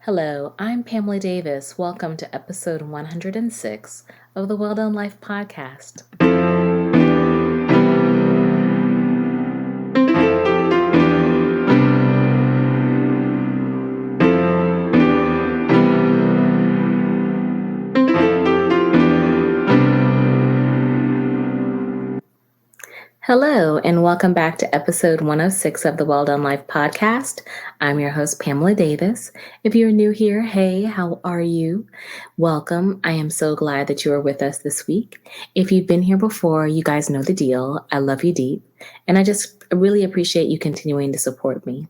Hello, I'm Pamela Davis. Welcome to episode 106 of the Well Done Life podcast. Hello, and welcome back to episode 106 of the Well Done Life podcast. I'm your host, Pamela Davis. If you're new here, hey, how are you? Welcome. I am so glad that you are with us this week. If you've been here before, you guys know the deal. I love you deep, and I just really appreciate you continuing to support me.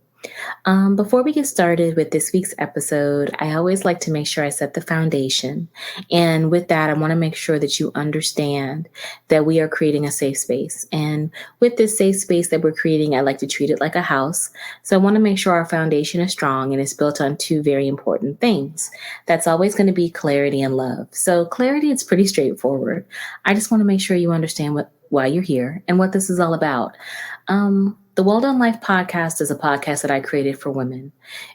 Before we get started with this week's episode, I always like to make sure I set the foundation. And with that, I want to make sure that you understand that we are creating a safe space. And with this safe space that we're creating, I like to treat it like a house. So I want to make sure our foundation is strong and it's built on two very important things. That's always going to be clarity and love. So clarity, it's pretty straightforward. I just want to make sure you understand why you're here and what this is all about. The Well Done Life podcast is a podcast that I created for women.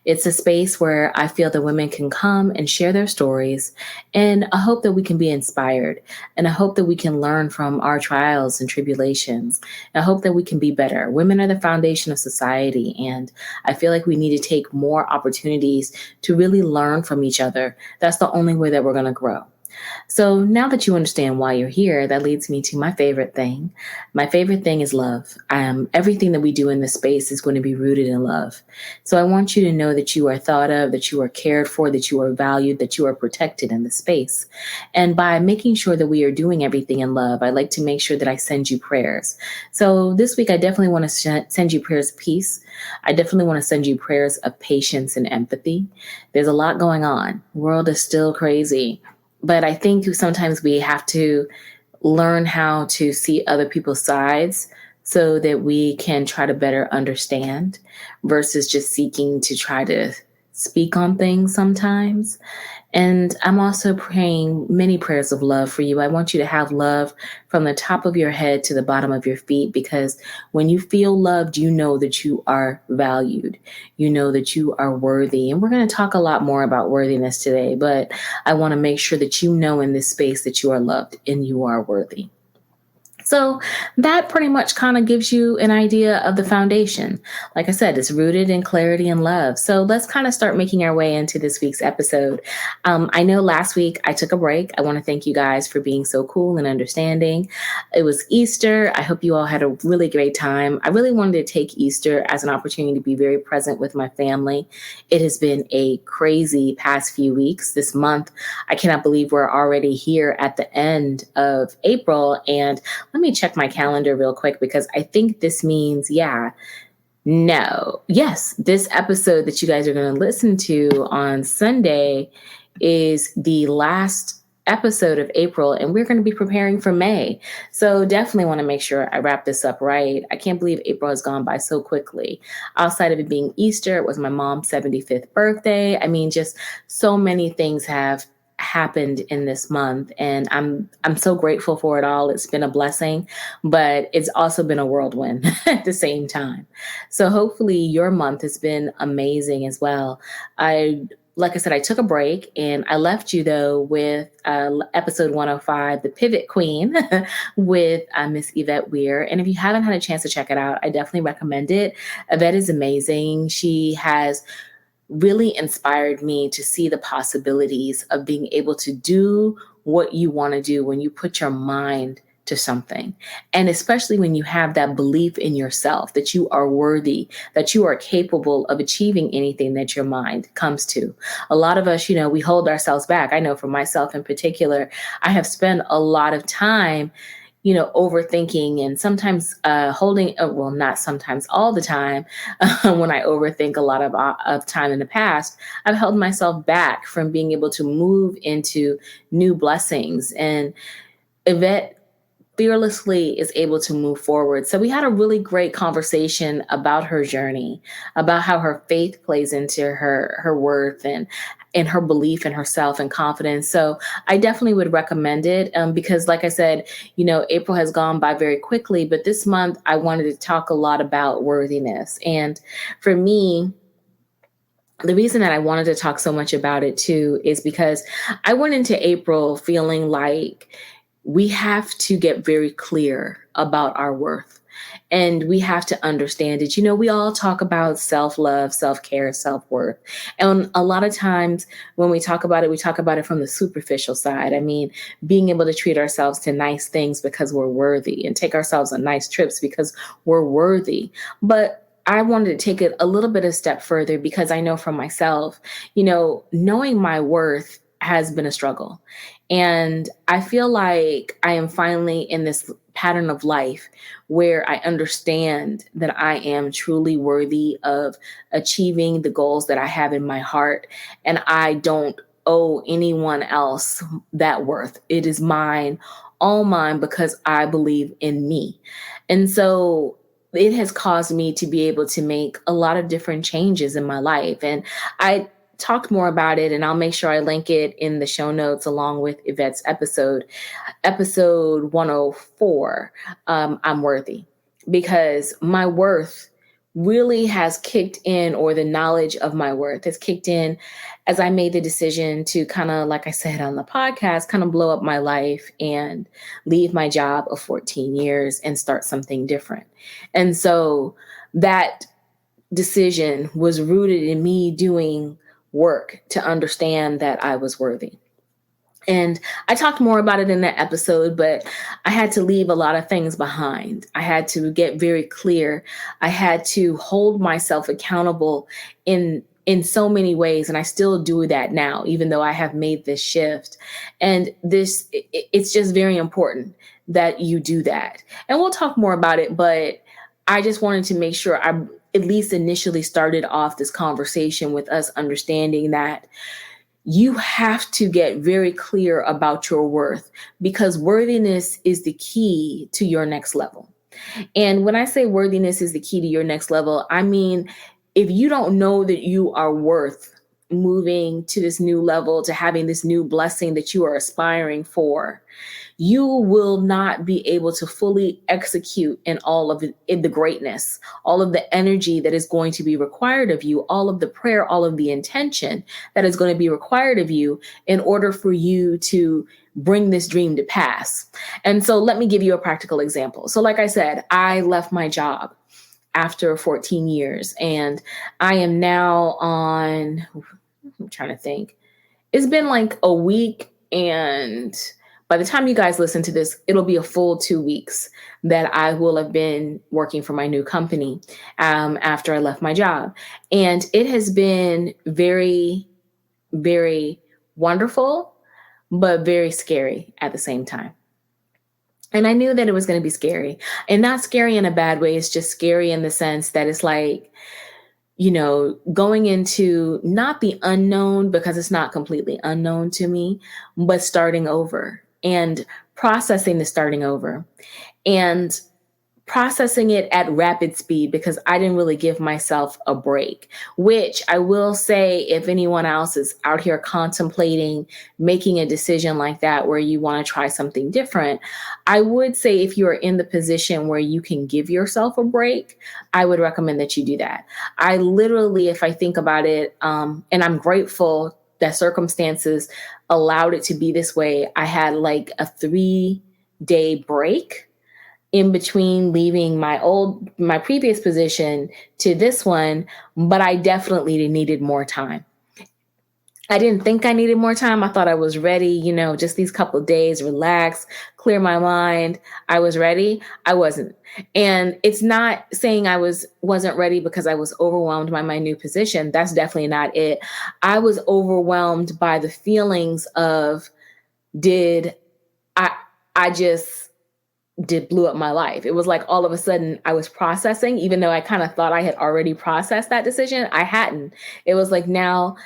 It's a space where I feel that women can come and share their stories, and I hope that we can be inspired, and I hope that we can learn from our trials and tribulations. I hope that we can be better. Women are the foundation of society, and I feel like we need to take more opportunities to really learn from each other. That's the only way that we're going to grow. So now that you understand why you're here, that leads me to my favorite thing. My favorite thing is love. Everything that we do in this space is going to be rooted in love. So I want you to know that you are thought of, that you are cared for, that you are valued, that you are protected in this space. And by making sure that we are doing everything in love, I like to make sure that I send you prayers. So this week, I definitely want to send you prayers of peace. I definitely want to send you prayers of patience and empathy. There's a lot going on. The world is still crazy. But I think sometimes we have to learn how to see other people's sides so that we can try to better understand versus just seeking to try to speak on things sometimes. And I'm also praying many prayers of love for you. I want you to have love from the top of your head to the bottom of your feet, because when you feel loved, you know that you are valued. You know that you are worthy. And we're going to talk a lot more about worthiness today, but I want to make sure that you know in this space that you are loved and you are worthy. So that pretty much kind of gives you an idea of the foundation. Like I said, it's rooted in clarity and love. So let's kind of start making our way into this week's episode. I know last week I took a break. I want to thank you guys for being so cool and understanding. It was Easter. I hope you all had a really great time. I really wanted to take Easter as an opportunity to be very present with my family. It has been a crazy past few weeks. This month, I cannot believe we're already here at the end of April. And let me check my calendar real quick, because I think this means, yes, this episode that you guys are going to listen to on Sunday is the last episode of April, and we're going to be preparing for May. So definitely want to make sure I wrap this up right. I can't believe April has gone by so quickly. Outside of it being Easter, it was my mom's 75th birthday. I mean, just so many things have happened in this month, and I'm so grateful for it all. It's been a blessing, but it's also been a whirlwind at the same time. So hopefully your month has been amazing as well. Like I said, I took a break, and I left you though with episode 105, The Pivot Queen, with Miss Yvette Weir. And if you haven't had a chance to check it out, I definitely recommend it. Yvette is amazing. She has really inspired me to see the possibilities of being able to do what you want to do when you put your mind to something. And especially when you have that belief in yourself, that you are worthy, that you are capable of achieving anything that your mind comes to. A lot of us, we hold ourselves back. I know for myself in particular, I have spent a lot of time overthinking, and sometimes not sometimes, all the time, when I overthink a lot of time in the past, I've held myself back from being able to move into new blessings. And Yvette fearlessly is able to move forward. So we had a really great conversation about her journey, about how her faith plays into her worth and her belief in herself and confidence. So I definitely would recommend it because, like I said, April has gone by very quickly, but this month I wanted to talk a lot about worthiness. And for me, the reason that I wanted to talk so much about it too is because I went into April feeling like we have to get very clear about our worth. And we have to understand it. We all talk about self love, self care, self worth. And a lot of times when we talk about it from the superficial side. I mean, being able to treat ourselves to nice things because we're worthy and take ourselves on nice trips because we're worthy. But I wanted to take it a little bit a step further because I know for myself, knowing my worth has been a struggle. And I feel like I am finally in this pattern of life where I understand that I am truly worthy of achieving the goals that I have in my heart. And I don't owe anyone else that worth. It is mine, all mine, because I believe in me. And so it has caused me to be able to make a lot of different changes in my life. And I talked more about it, and I'll make sure I link it in the show notes along with Yvette's episode 104, I'm worthy, because my worth really has kicked in, or the knowledge of my worth has kicked in as I made the decision to kind of, like I said on the podcast, kind of blow up my life and leave my job of 14 years and start something different. And so that decision was rooted in me doing work to understand that I was worthy. And I talked more about it in that episode, but I had to leave a lot of things behind. I had to get very clear. I had to hold myself accountable in so many ways, and I still do that now, even though I have made this shift. And it's just very important that you do that. And we'll talk more about it, but I just wanted to make sure I at least initially started off this conversation with us understanding that you have to get very clear about your worth, because worthiness is the key to your next level. And when I say worthiness is the key to your next level, I mean, if you don't know that you are worth moving to this new level, to having this new blessing that you are aspiring for, you will not be able to fully execute in all of in the greatness, all of the energy that is going to be required of you, all of the prayer, all of the intention that is going to be required of you in order for you to bring this dream to pass. And so let me give you a practical example. So like I said, I left my job after 14 years, and I am now on, I'm trying to think, it's been like a week, and by the time you guys listen to this, it'll be a full 2 weeks that I will have been working for my new company after I left my job. And it has been very, very wonderful, but very scary at the same time. And I knew that it was going to be scary, and not scary in a bad way. It's just scary in the sense that it's like, going into not the unknown, because it's not completely unknown to me, but starting over and processing the starting over and processing it at rapid speed, because I didn't really give myself a break, which I will say, if anyone else is out here contemplating making a decision like that, where you want to try something different, I would say if you are in the position where you can give yourself a break, I would recommend that you do that. I literally, if I think about it, and I'm grateful that circumstances allowed it to be this way, I had like a 3-day break in between leaving my previous position to this one, but I definitely needed more time. I didn't think I needed more time. I thought I was ready, just these couple of days, relax, clear my mind. I was ready. I wasn't. And it's not saying I wasn't ready because I was overwhelmed by my new position. That's definitely not it. I was overwhelmed by the feelings of, I just blew up my life. It was like all of a sudden I was processing, even though I kind of thought I had already processed that decision. I hadn't. It was like, now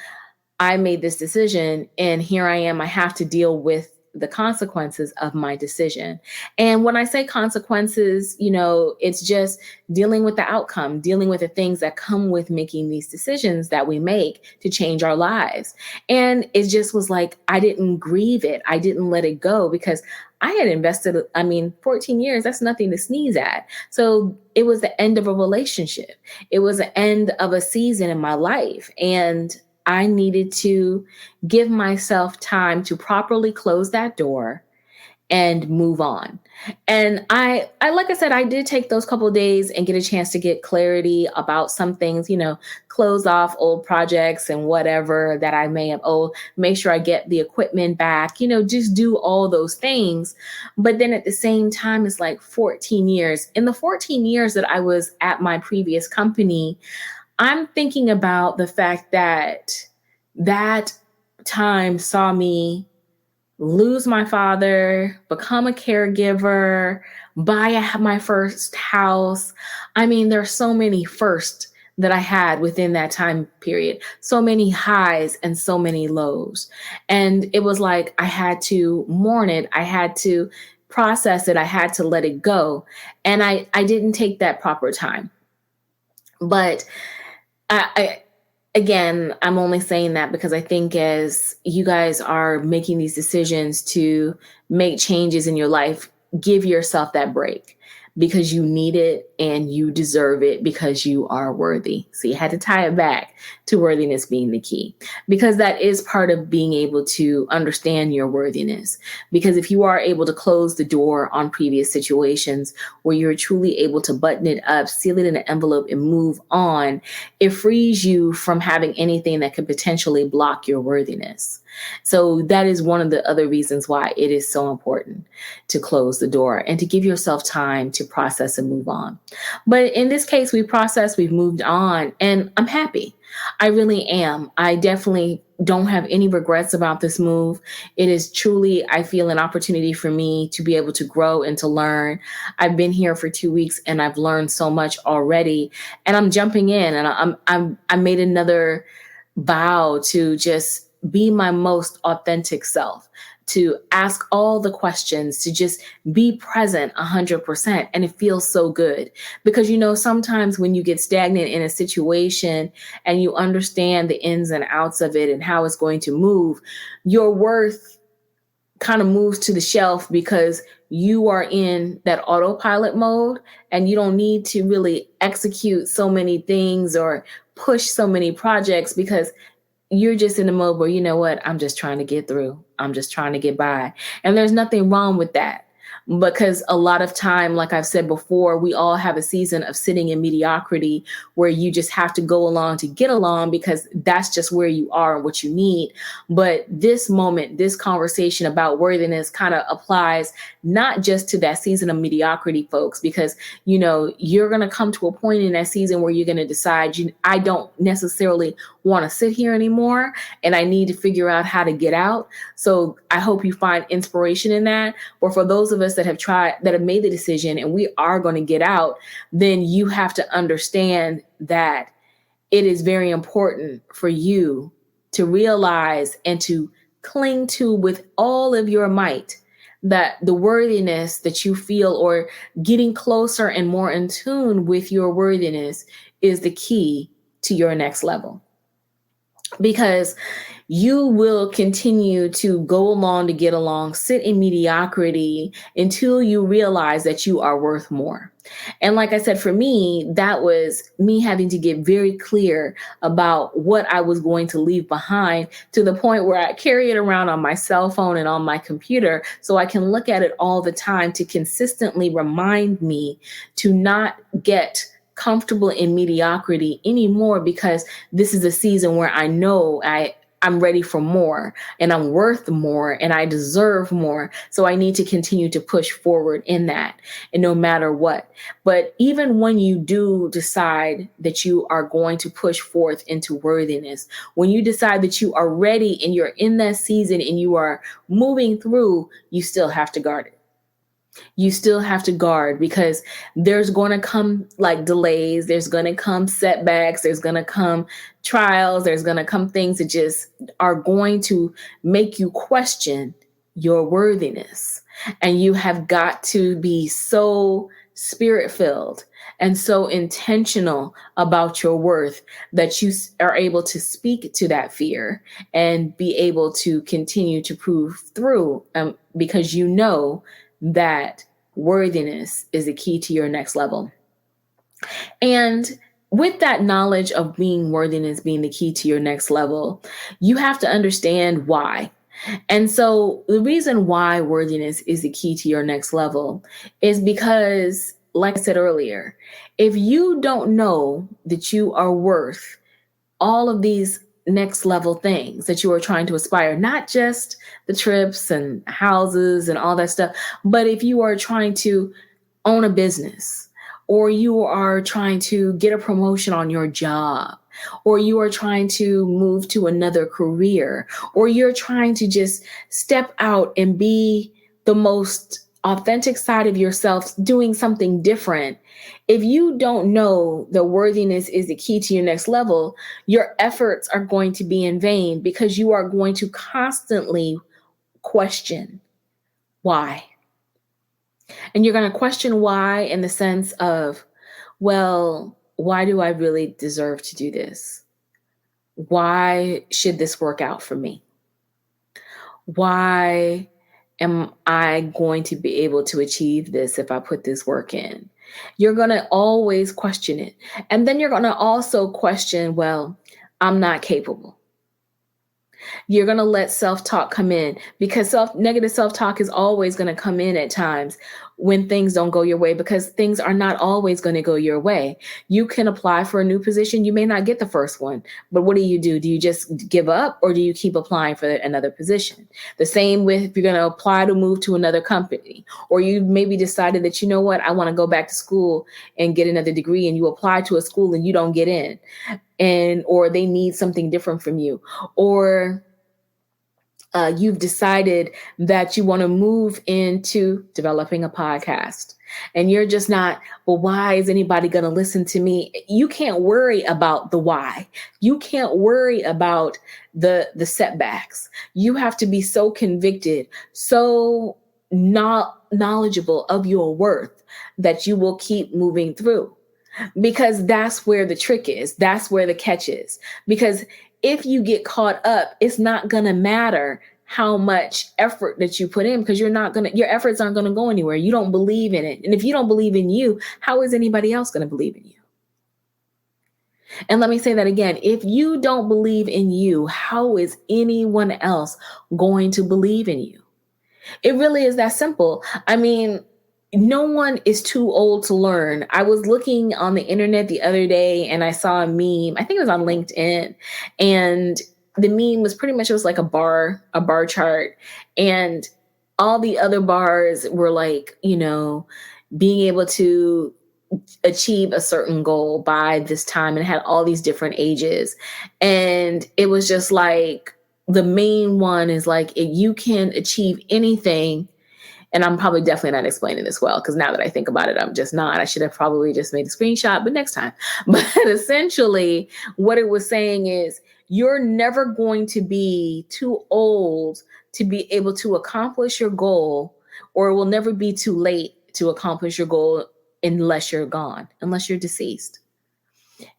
I made this decision and here I am. I have to deal with the consequences of my decision. And when I say consequences, it's just dealing with the outcome, dealing with the things that come with making these decisions that we make to change our lives. And it just was like, I didn't grieve it. I didn't let it go because I had invested, 14 years, that's nothing to sneeze at. So it was the end of a relationship. It was the end of a season in my life. And I needed to give myself time to properly close that door and move on. And I like I said, I did take those couple of days and get a chance to get clarity about some things, close off old projects and whatever that I may have owed, make sure I get the equipment back, just do all those things. But then at the same time, it's like 14 years. In the 14 years that I was at my previous company, I'm thinking about the fact that that time saw me lose my father, become a caregiver, buy my first house. There's so many firsts that I had within that time period, so many highs and so many lows. And it was like I had to mourn it. I had to process it. I had to let it go. And I didn't take that proper time. But Again, I'm only saying that because I think as you guys are making these decisions to make changes in your life, give yourself that break because you need it and you deserve it because you are worthy. So you had to tie it back to worthiness being the key, because that is part of being able to understand your worthiness. Because if you are able to close the door on previous situations where you're truly able to button it up, seal it in an envelope and move on, it frees you from having anything that could potentially block your worthiness. So that is one of the other reasons why it is so important to close the door and to give yourself time to process and move on. But in this case, we've moved on, and I'm happy. I really am. I definitely don't have any regrets about this move. It is truly, I feel, an opportunity for me to be able to grow and to learn. I've been here for 2 weeks and I've learned so much already, and I'm jumping in, and I made another vow to just be my most authentic self, to ask all the questions, to just be present 100%. And it feels so good because, sometimes when you get stagnant in a situation and you understand the ins and outs of it and how it's going to move, your worth kind of moves to the shelf because you are in that autopilot mode and you don't need to really execute so many things or push so many projects because you're just in the mode where, you know what, I'm just trying to get through. I'm just trying to get by. And there's nothing wrong with that. Because a lot of time, like I've said before, we all have a season of sitting in mediocrity where you just have to go along to get along because that's just where you are and what you need. But this moment, this conversation about worthiness kind of applies not just to that season of mediocrity, folks, because, you're going to come to a point in that season where you're going to decide, I don't necessarily want to sit here anymore and I need to figure out how to get out. So I hope you find inspiration in that. Or for those of us that have made the decision and we are going to get out, then you have to understand that it is very important for you to realize and to cling to with all of your might that the worthiness that you feel, or getting closer and more in tune with your worthiness, is the key to your next level. Because you will continue to go along to get along, sit in mediocrity until you realize that you are worth more. And like I said, for me, that was me having to get very clear about what I was going to leave behind, to the point where I carry it around on my cell phone and on my computer so I can look at it all the time to consistently remind me to not get comfortable in mediocrity anymore, because this is a season where I know I'm ready for more and I'm worth more and I deserve more. So I need to continue to push forward in that, and no matter what. But even when you do decide that you are going to push forth into worthiness, when you decide that you are ready and you're in that season and you are moving through, you still have to guard it. You still have to guard, because there's going to come like delays. There's going to come setbacks. There's going to come trials. There's going to come things that just are going to make you question your worthiness. And you have got to be so spirit filled and so intentional about your worth that you are able to speak to that fear and be able to continue to prove through, because you know that worthiness is the key to your next level. And with that knowledge of being worthiness being the key to your next level, you have to understand why. And so the reason why worthiness is the key to your next level is because, like I said earlier, if you don't know that you are worth all of these next level things that you are trying to aspire, not just the trips and houses and all that stuff, but if you are trying to own a business, or you are trying to get a promotion on your job, or you are trying to move to another career, or you're trying to just step out and be the most authentic side of yourself, doing something different. If you don't know that worthiness is the key to your next level, your efforts are going to be in vain because you are going to constantly question why. And you're going to question why in the sense of, well, why do I really deserve to do this? Why should this work out for me? Why am I going to be able to achieve this if I put this work in? You're going to always question it. And then you're going to also question, well, I'm not capable. You're going to let self-talk come in, because negative self-talk is always going to come in at times when things don't go your way, because things are not always going to go your way. You can apply for a new position. You may not get the first one, but what do? Do you just give up, or do you keep applying for another position? The same with if you're going to apply to move to another company, or you maybe decided that, you know what, I want to go back to school and get another degree, and you apply to a school and you don't get in, or they need something different from you, or you've decided that you want to move into developing a podcast, and you're just not, well, why is anybody going to listen to me? You can't worry about the why. You can't worry about the setbacks. You have to be so convicted, so not knowledgeable of your worth, that you will keep moving through. Because that's where the trick is. That's where the catch is. Because if you get caught up, it's not going to matter how much effort that you put in, because your efforts aren't going to go anywhere. You don't believe in it. And if you don't believe in you, how is anybody else going to believe in you? And let me say that again. If you don't believe in you, how is anyone else going to believe in you? It really is that simple. I mean, no one is too old to learn. I was looking on the internet the other day and I saw a meme. I think it was on LinkedIn. And the meme was pretty much, it was like a bar chart. And all the other bars were like, being able to achieve a certain goal by this time, and it had all these different ages. And it was just like, the main one is like, if you can achieve anything. And I'm probably definitely not explaining this well, because now that I think about it, I'm just not. I should have probably just made a screenshot, but next time. But essentially, what it was saying is, you're never going to be too old to be able to accomplish your goal, or it will never be too late to accomplish your goal unless you're gone, unless you're deceased.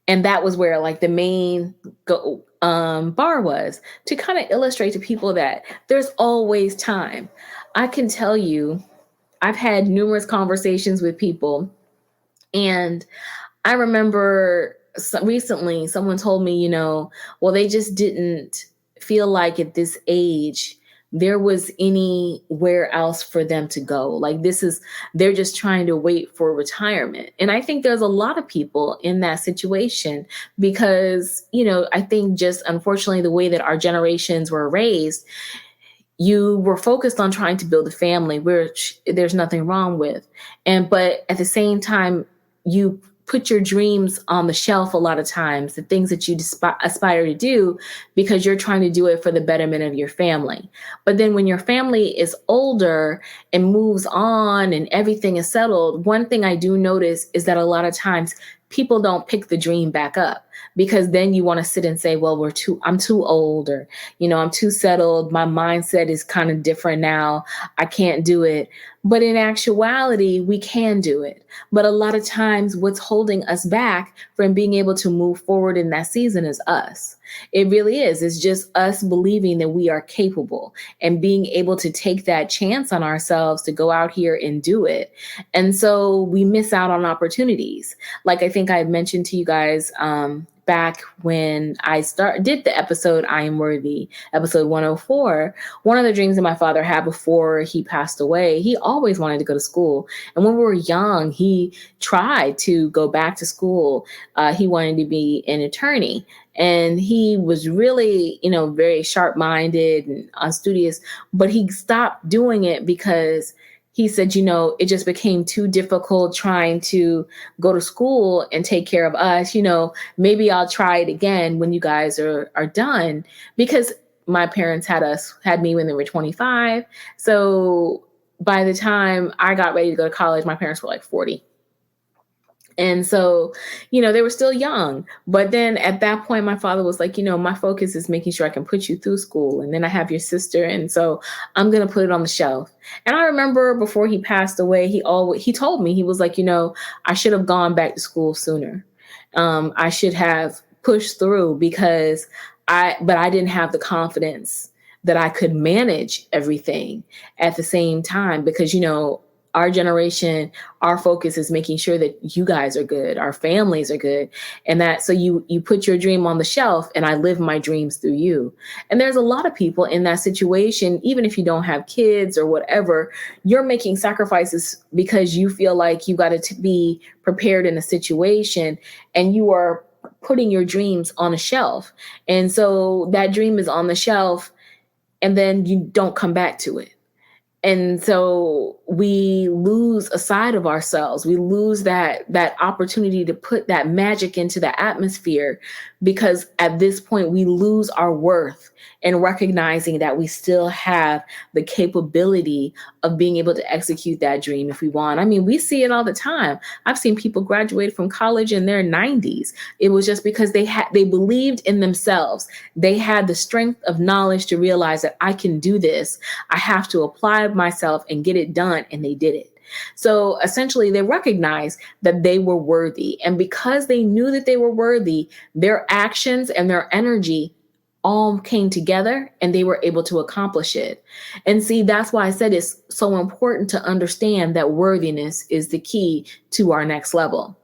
And that was where like the main bar was, to kind of illustrate to people that there's always time. I can tell you, I've had numerous conversations with people, and I remember recently someone told me, well, they just didn't feel like at this age there was anywhere else for them to go. Like they're just trying to wait for retirement. And I think there's a lot of people in that situation because, I think just unfortunately the way that our generations were raised, you were focused on trying to build a family, which there's nothing wrong with. But at the same time, you put your dreams on the shelf a lot of times, the things that you aspire to do, because you're trying to do it for the betterment of your family. But then when your family is older and moves on and everything is settled, one thing I do notice is that a lot of times people don't pick the dream back up, because then you want to sit and say, well, I'm too old, or, I'm too settled. My mindset is kind of different now. I can't do it. But in actuality, we can do it. But a lot of times what's holding us back from being able to move forward in that season is us. It really is. It's just us believing that we are capable and being able to take that chance on ourselves to go out here and do it. And so we miss out on opportunities. Like I think I had mentioned to you guys back when I did the episode I Am Worthy, episode 104, one of the dreams that my father had before he passed away, he always wanted to go to school. And when we were young, he tried to go back to school. He wanted to be an attorney. And he was really, very sharp-minded and studious, but he stopped doing it because he said, it just became too difficult trying to go to school and take care of us. Maybe I'll try it again when you guys are done, because my parents had me when they were 25. So by the time I got ready to go to college, my parents were like 40. And so, they were still young. But then at that point, my father was like, my focus is making sure I can put you through school. And then I have your sister. And so I'm going to put it on the shelf. And I remember before he passed away, he told me, he was like, I should have gone back to school sooner. I should have pushed through but I didn't have the confidence that I could manage everything at the same time, because, our generation, our focus is making sure that you guys are good, our families are good. And that, so you put your dream on the shelf and I live my dreams through you. And there's a lot of people in that situation, even if you don't have kids or whatever, you're making sacrifices because you feel like you got to be prepared in a situation, and you are putting your dreams on a shelf. And so that dream is on the shelf and then you don't come back to it. And so we lose a side of ourselves. We lose that opportunity to put that magic into the atmosphere, because at this point we lose our worth in recognizing that we still have the capability of being able to execute that dream if we want. I mean, we see it all the time. I've seen people graduate from college in their 90s. It was just because they believed in themselves. They had the strength of knowledge to realize that I can do this. I have to apply myself and get it done. And they did it. So essentially, they recognized that they were worthy. And because they knew that they were worthy, their actions and their energy all came together and they were able to accomplish it. And see, that's why I said it's so important to understand that worthiness is the key to our next level.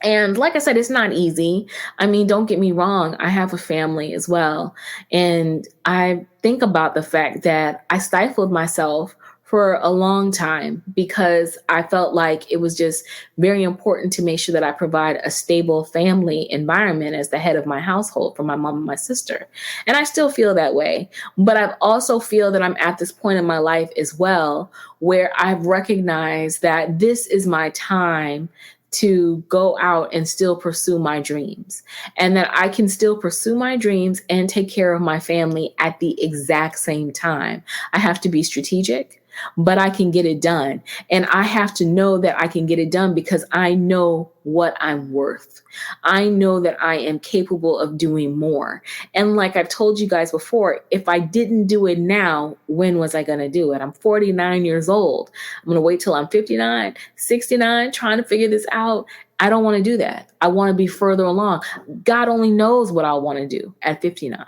And like I said, it's not easy. I mean, don't get me wrong. I have a family as well. And I think about the fact that I stifled myself for a long time because I felt like it was just very important to make sure that I provide a stable family environment as the head of my household for my mom and my sister. And I still feel that way. But I also feel that I'm at this point in my life as well, where I've recognized that this is my time to go out and still pursue my dreams, and that I can still pursue my dreams and take care of my family at the exact same time. I have to be strategic, but I can get it done. And I have to know that I can get it done because I know what I'm worth. I know that I am capable of doing more. And like I've told you guys before, if I didn't do it now, when was I going to do it? I'm 49 years old. I'm going to wait till I'm 59, 69, trying to figure this out. I don't want to do that. I want to be further along. God only knows what I want to do at 59.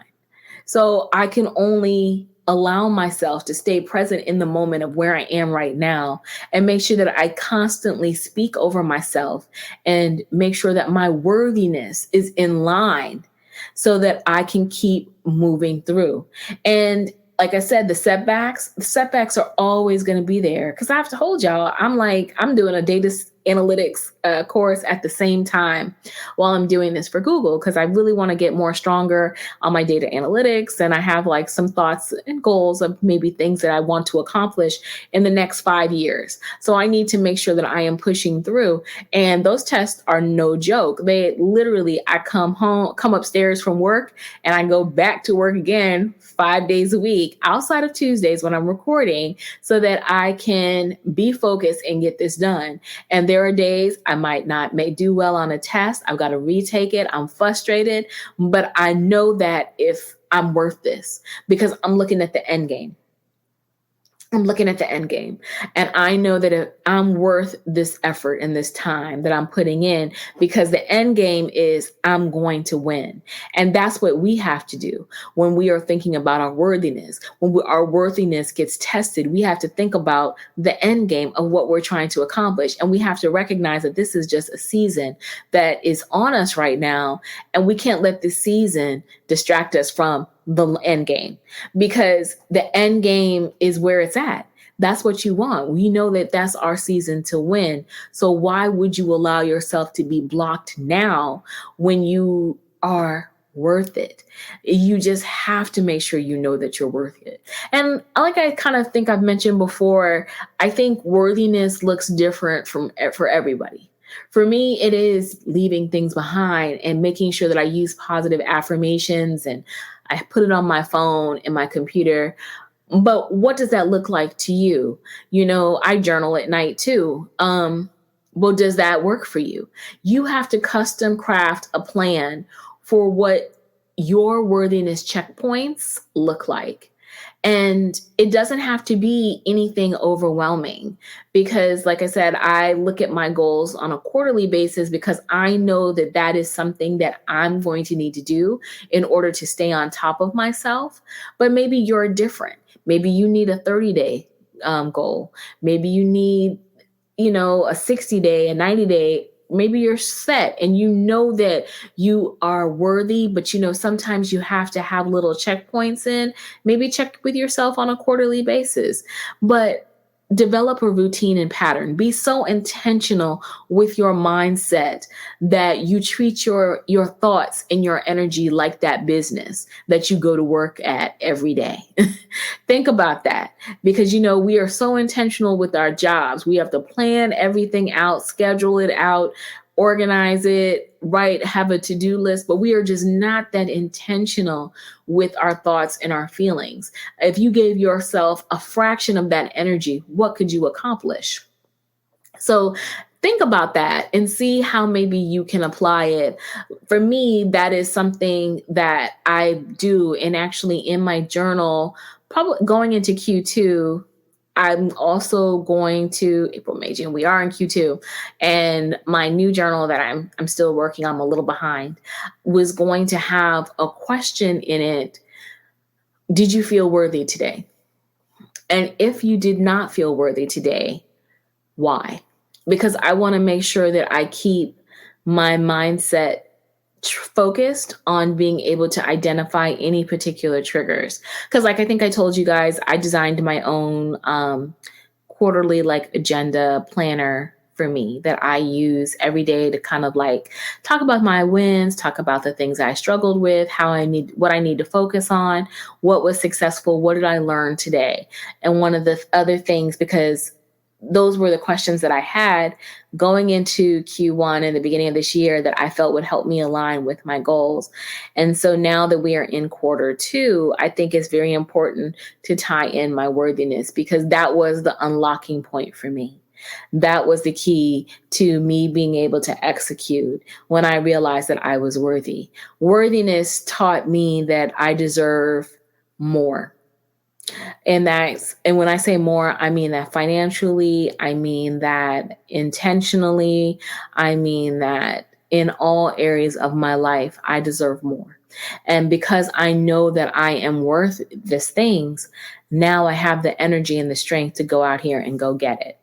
So I can only allow myself to stay present in the moment of where I am right now and make sure that I constantly speak over myself and make sure that my worthiness is in line so that I can keep moving through. And like I said, the setbacks are always going to be there, because I've told y'all, I'm doing a data analytics course at the same time while I'm doing this for Google, because I really want to get more stronger on my data analytics. And I have like some thoughts and goals of maybe things that I want to accomplish in the next 5 years. So I need to make sure that I am pushing through. And those tests are no joke. They literally, I come upstairs from work and I go back to work again 5 days a week outside of Tuesdays when I'm recording, so that I can be focused and get this done. And There are days I might not may do well on a test. I've got to retake it. I'm frustrated, but I know that if I'm worth this because I'm looking at the end game. I'm looking at the end game, and I know that if I'm worth this effort and this time that I'm putting in, because the end game is I'm going to win. And that's what we have to do when we are thinking about our worthiness. Our worthiness gets tested, we have to think about the end game of what we're trying to accomplish. And we have to recognize that this is just a season that is on us right now. And we can't let this season distract us from the end game, because the end game is where it's at. That's what you want. We know that that's our season to win. So why would you allow yourself to be blocked now when you are worth it? You just have to make sure you know that you're worth it. And like I kind of think I've mentioned before, I think worthiness looks different for everybody. For me, it is leaving things behind and making sure that I use positive affirmations, and I put it on my phone and my computer. But what does that look like to you? I journal at night too. Well, does that work for you? You have to custom craft a plan for what your worthiness checkpoints look like. And it doesn't have to be anything overwhelming, because, like I said, I look at my goals on a quarterly basis because I know that that is something that I'm going to need to do in order to stay on top of myself. But maybe you're different. Maybe you need a 30-day goal. Maybe you need, a 60-day, a 90-day. Maybe you're set and you know that you are worthy, but sometimes you have to have little checkpoints in. Maybe check with yourself on a quarterly basis, but develop a routine and pattern. Be so intentional with your mindset that you treat your thoughts and your energy like that business that you go to work at every day. Think about that, because we are so intentional with our jobs. We have to plan everything out, schedule it out, organize it, right, have a to-do list, but we are just not that intentional with our thoughts and our feelings. If you gave yourself a fraction of that energy, what could you accomplish? So think about that and see how maybe you can apply it. For me, that is something that I do. And actually in my journal, probably going into Q2, I'm also going to April, May, June. We are in Q2, and my new journal that I'm still working on, I'm a little behind, was going to have a question in it. Did you feel worthy today? And if you did not feel worthy today, why? Because I want to make sure that I keep my mindset focused on being able to identify any particular triggers. Because like I think I told you guys, I designed my own quarterly agenda planner for me that I use every day to kind of talk about my wins, talk about the things I struggled with, what I need to focus on, what was successful, what did I learn today. And one of the other things, because those were the questions that I had going into Q1 in the beginning of this year that I felt would help me align with my goals. And so now that we are in quarter 2, I think it's very important to tie in my worthiness, because that was the unlocking point for me. That was the key to me being able to execute when I realized that I was worthy. Worthiness taught me that I deserve more. And when I say more, I mean that financially, I mean that intentionally, I mean that in all areas of my life, I deserve more. And because I know that I am worth these things, now I have the energy and the strength to go out here and go get it.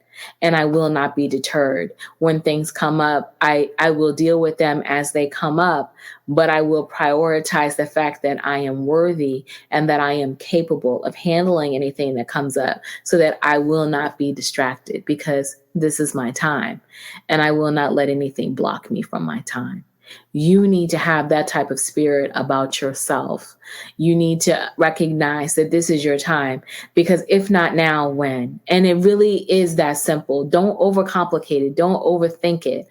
And I will not be deterred. When things come up, I will deal with them as they come up, but I will prioritize the fact that I am worthy and that I am capable of handling anything that comes up, so that I will not be distracted, because this is my time and I will not let anything block me from my time. You need to have that type of spirit about yourself. You need to recognize that this is your time, because if not now, when? And it really is that simple. Don't overcomplicate it. Don't overthink it.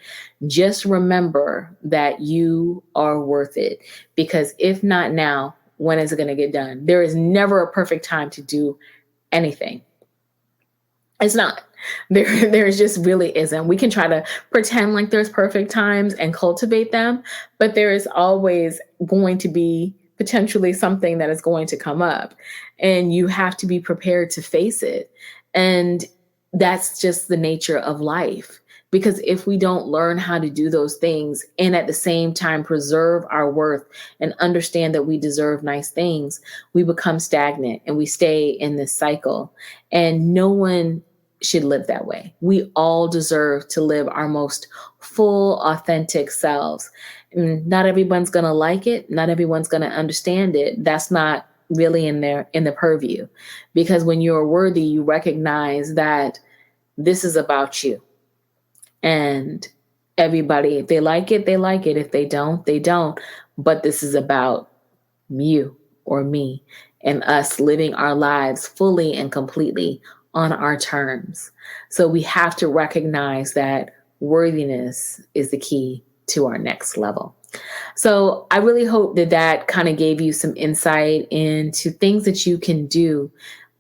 Just remember that you are worth it, because if not now, when is it going to get done? There is never a perfect time to do anything. It's not. There just really isn't. We can try to pretend like there's perfect times and cultivate them, but there is always going to be potentially something that is going to come up, and you have to be prepared to face it. And that's just the nature of life. Because if we don't learn how to do those things and at the same time preserve our worth and understand that we deserve nice things, we become stagnant and we stay in this cycle. And no one should live that way. We all deserve to live our most full, authentic selves. Not everyone's going to like it. Not everyone's going to understand it. That's not really in the purview. Because when you're worthy, you recognize that this is about you. And everybody, if they like it, they like it. If they don't, they don't. But this is about you or me and us living our lives fully and completely on our terms. So we have to recognize that worthiness is the key to our next level. So I really hope that that kind of gave you some insight into things that you can do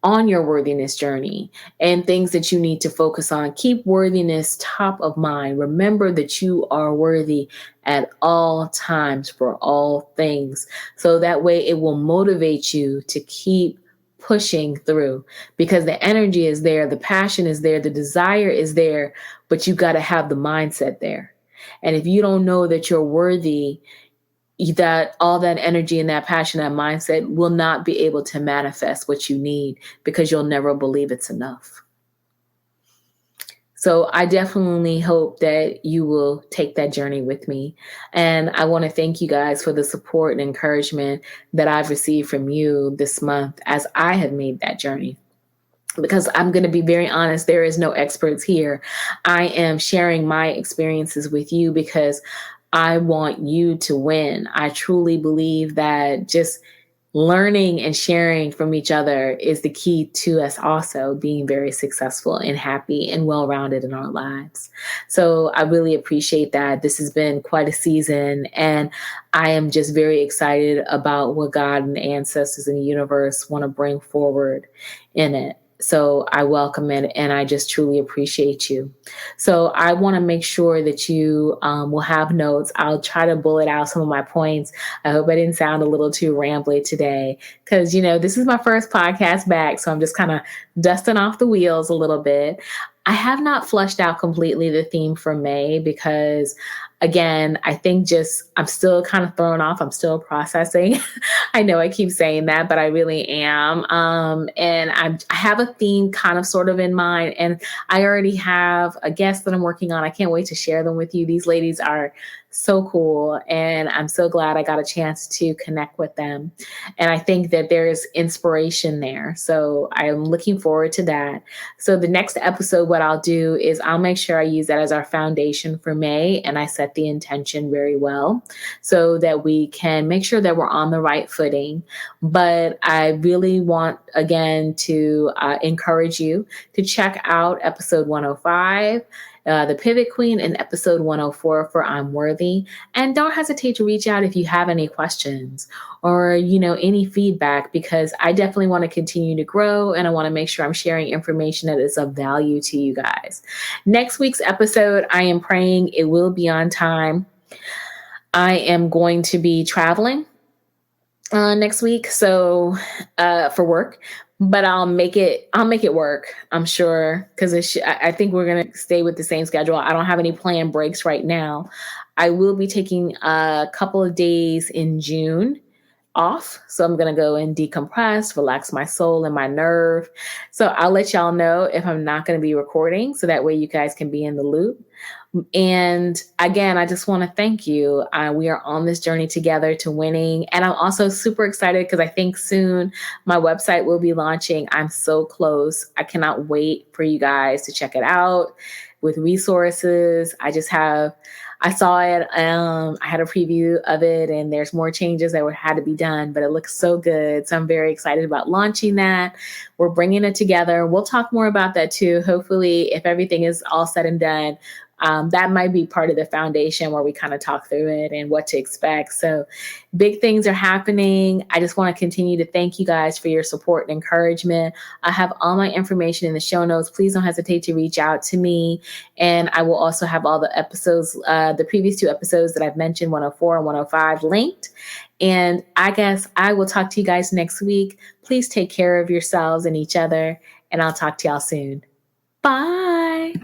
on your worthiness journey and things that you need to focus on. Keep worthiness top of mind. Remember that you are worthy at all times for all things. So that way it will motivate you to keep pushing through, because the energy is there, the passion is there, the desire is there, but you got to have the mindset there. And if you don't know that you're worthy, that all that energy and that passion, that mindset will not be able to manifest what you need, because you'll never believe it's enough. So I definitely hope that you will take that journey with me. And I want to thank you guys for the support and encouragement that I've received from you this month as I have made that journey. Because I'm going to be very honest, there is no experts here. I am sharing my experiences with you because I want you to win. I truly believe that just learning and sharing from each other is the key to us also being very successful and happy and well-rounded in our lives. So I really appreciate that. This has been quite a season, and I am just very excited about what God and the ancestors in the universe want to bring forward in it. So I welcome it, and I just truly appreciate you. So I want to make sure that you will have notes. I'll try to bullet out some of my points. I hope I didn't sound a little too rambly today, because, this is my first podcast back. So I'm just kind of dusting off the wheels a little bit. I have not flushed out completely the theme for May because, again, I think I'm still kind of thrown off. I'm still processing. I know I keep saying that, but I really am. And I have a theme kind of sort of in mind, and I already have a guest that I'm working on. I can't wait to share them with you. These ladies are so cool, and I'm so glad I got a chance to connect with them. And I think that there's inspiration there. So I'm looking forward to that. So the next episode, what I'll do is I'll make sure I use that as our foundation for May, and I set the intention very well so that we can make sure that we're on the right footing. But I really want, again, to encourage you to check out episode 105. The Pivot Queen, in episode 104 for I'm Worthy. And don't hesitate to reach out if you have any questions or, any feedback, because I definitely want to continue to grow, and I want to make sure I'm sharing information that is of value to you guys. Next week's episode, I am praying it will be on time. I am going to be traveling next week, so for work. But I'll make it work, I'm sure, because I think we're going to stay with the same schedule. I don't have any planned breaks right now. I will be taking a couple of days in June off. So I'm going to go and decompress, relax my soul and my nerve. So I'll let y'all know if I'm not going to be recording, so that way you guys can be in the loop. And again, I just want to thank you. We are on this journey together to winning. And I'm also super excited because I think soon my website will be launching. I'm so close. I cannot wait for you guys to check it out with resources. I saw it. I had a preview of it, and there's more changes that had to be done, but it looks so good. So I'm very excited about launching that. We're bringing it together. We'll talk more about that too. Hopefully, if everything is all said and done, that might be part of the foundation where we kind of talk through it and what to expect. So big things are happening. I just want to continue to thank you guys for your support and encouragement. I have all my information in the show notes. Please don't hesitate to reach out to me. And I will also have all the episodes, the previous 2 episodes that I've mentioned, 104 and 105, linked. And I guess I will talk to you guys next week. Please take care of yourselves and each other. And I'll talk to y'all soon. Bye.